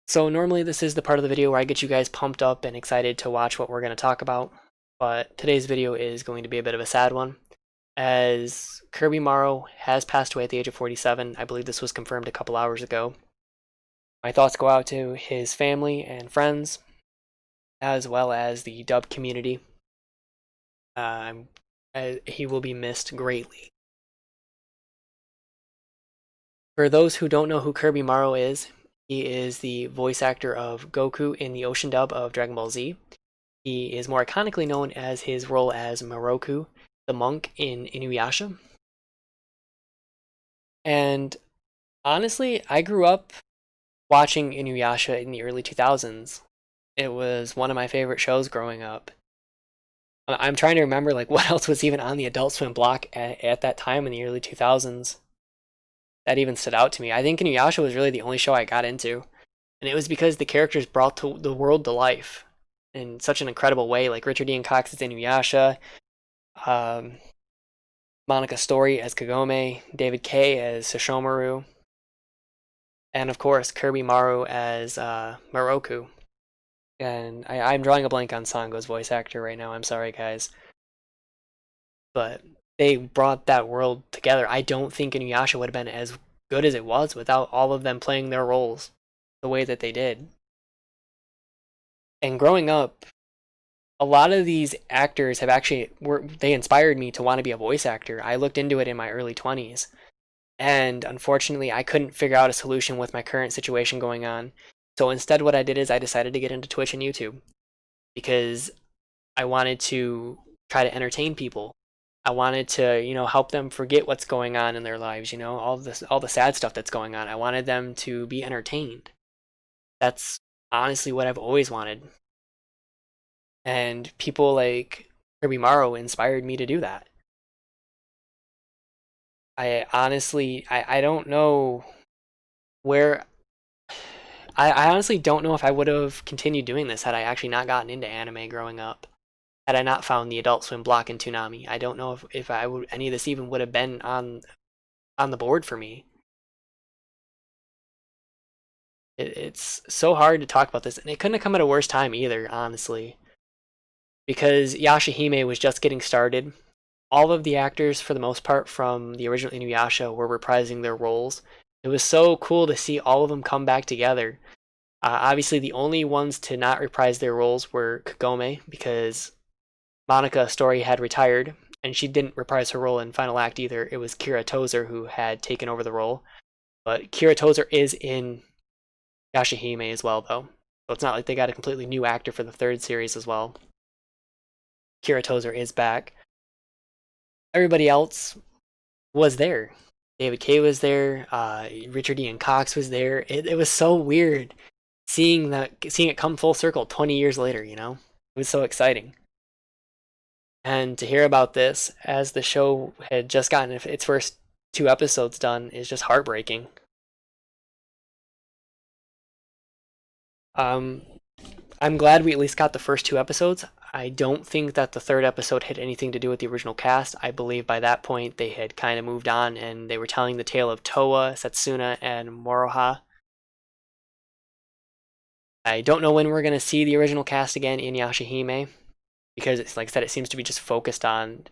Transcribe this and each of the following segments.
So normally this is the part of the video where I get you guys pumped up and excited to watch what we're going to talk about, but today's video is going to be a bit of a sad one, as Kirby Morrow has passed away at the age of 47. I believe this was confirmed a couple hours ago. My thoughts go out to his family and friends, as well as the dub community. He will be missed greatly. For those who don't know who Kirby Morrow is, he is the voice actor of Goku in the Ocean dub of Dragon Ball Z. He is more iconically known as his role as Miroku, the monk in Inuyasha. And honestly, I grew up watching Inuyasha in the early 2000s. It was one of my favorite shows growing up. I'm trying to remember what else was even on the Adult Swim block at that time in the early 2000s that even stood out to me. I think Inuyasha was really the only show I got into, and it was because the characters brought the world to life in such an incredible way. Like Richard Ian Cox's Inuyasha, um, Monica Story as Kagome, David Kaye as Sesshomaru, and of course Kirby Morrow as Miroku. And I'm drawing a blank on Sango's voice actor right now. I'm sorry, guys, but they brought that world together. I don't think Inuyasha would have been as good as it was without all of them playing their roles the way that they did. And growing up, a lot of these actors have they inspired me to want to be a voice actor. I looked into it in my early 20s, and unfortunately I couldn't figure out a solution with my current situation going on. So instead what I did is I decided to get into Twitch and YouTube because I wanted to try to entertain people. I wanted to, help them forget what's going on in their lives, all the sad stuff that's going on. I wanted them to be entertained. That's honestly what I've always wanted. And people like Kirby Morrow inspired me to do that. I honestly, I don't know where. I honestly don't know if I would have continued doing this had I actually not gotten into anime growing up. Had I not found the Adult Swim block in Toonami. I don't know if any of this even would have been on the board for me. It's so hard to talk about this, and it couldn't have come at a worse time either, honestly. Because Yashahime was just getting started. All of the actors, for the most part, from the original Inuyasha were reprising their roles. It was so cool to see all of them come back together. Obviously, the only ones to not reprise their roles were Kagome, because Monica Story had retired, and she didn't reprise her role in Final Act either. It was Kira Tozer who had taken over the role. But Kira Tozer is in Yashahime as well, though. So it's not like they got a completely new actor for the third series as well. Kira Tozer is back. Everybody else was there. David Kaye was there. Richard Ian Cox was there. It was so weird seeing it come full circle 20 years later. It was so exciting. And to hear about this as the show had just gotten its first 2 episodes done is just heartbreaking. I'm glad we at least got the first 2 episodes. I don't think that the 3rd episode had anything to do with the original cast. I believe by that point they had kind of moved on and they were telling the tale of Towa, Setsuna, and Moroha. I don't know when we're going to see the original cast again in Yashahime, because it's like I said, it seems to be just focused on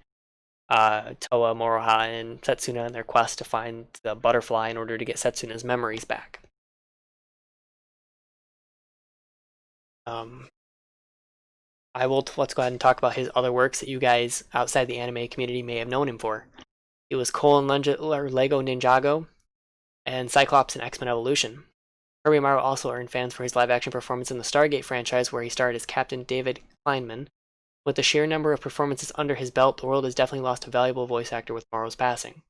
Towa, Moroha, and Setsuna and their quest to find the butterfly in order to get Setsuna's memories back. Let's go ahead and talk about his other works that you guys outside the anime community may have known him for. It was Cole and Lego Ninjago, and Cyclops in X-Men Evolution. Kirby Morrow also earned fans for his live-action performance in the Stargate franchise, where he starred as Captain David Kleinman. With the sheer number of performances under his belt, the world has definitely lost a valuable voice actor with Morrow's passing.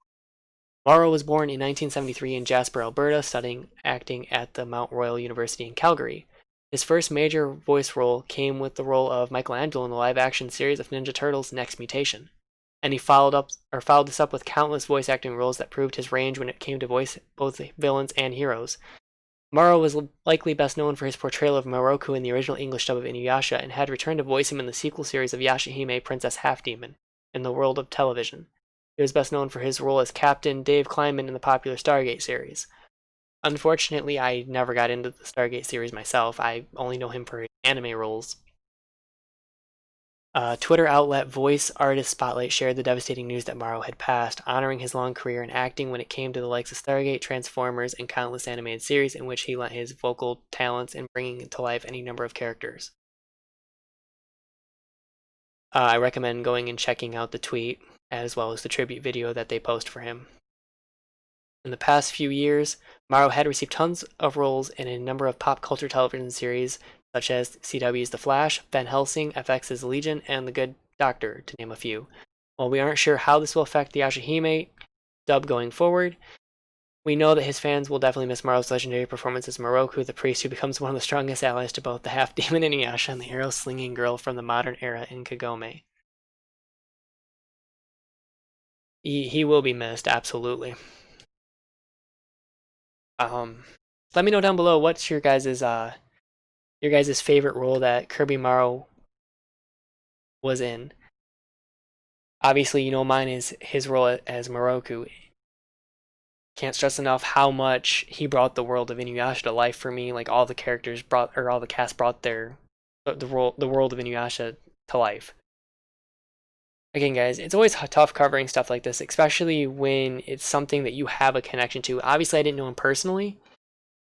Morrow was born in 1973 in Jasper, Alberta, studying acting at the Mount Royal University in Calgary. His first major voice role came with the role of Michelangelo in the live-action series of Ninja Turtles: Next Mutation, and he followed this up with countless voice acting roles that proved his range when it came to voice both villains and heroes. Morrow was likely best known for his portrayal of Miroku in the original English dub of Inuyasha, and had returned to voice him in the sequel series of Yashahime Princess Half-Demon in the world of television. He was best known for his role as Captain Dave Kleinman in the popular Stargate series. Unfortunately, I never got into the Stargate series myself. I only know him for his anime roles. Twitter outlet Voice Artist Spotlight shared the devastating news that Morrow had passed, honoring his long career in acting when it came to the likes of Stargate, Transformers, and countless animated series in which he lent his vocal talents in bringing to life any number of characters. I recommend going and checking out the tweet, as well as the tribute video that they post for him. In the past few years, Morrow had received tons of roles in a number of pop culture television series, such as CW's The Flash, Van Helsing, FX's Legion, and The Good Doctor, to name a few. While we aren't sure how this will affect the Yashahime dub going forward, we know that his fans will definitely miss Morrow's legendary performance as Miroku, the priest who becomes one of the strongest allies to both the half-demon Inuyasha and the arrow-slinging girl from the modern era in Kagome. He will be missed, absolutely. Let me know down below what's your guys' favorite role that Kirby Morrow was in. Obviously, you know mine is his role as Miroku. Can't stress enough how much he brought the world of Inuyasha to life for me. Like all the characters brought, or all the cast brought the world of Inuyasha to life. Again, guys, it's always tough covering stuff like this, especially when it's something that you have a connection to. Obviously, I didn't know him personally,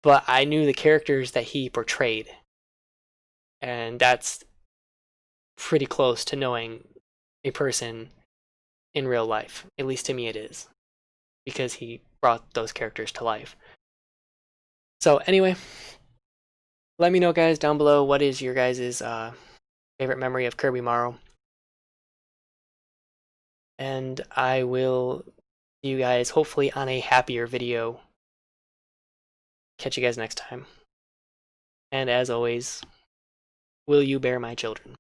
but I knew the characters that he portrayed, and that's pretty close to knowing a person in real life. At least to me, it is, because he brought those characters to life. So anyway, let me know, guys, down below what is your guys' favorite memory of Kirby Morrow, and I will see you guys hopefully on a happier video. Catch you guys next time. And as always, will you bear my children?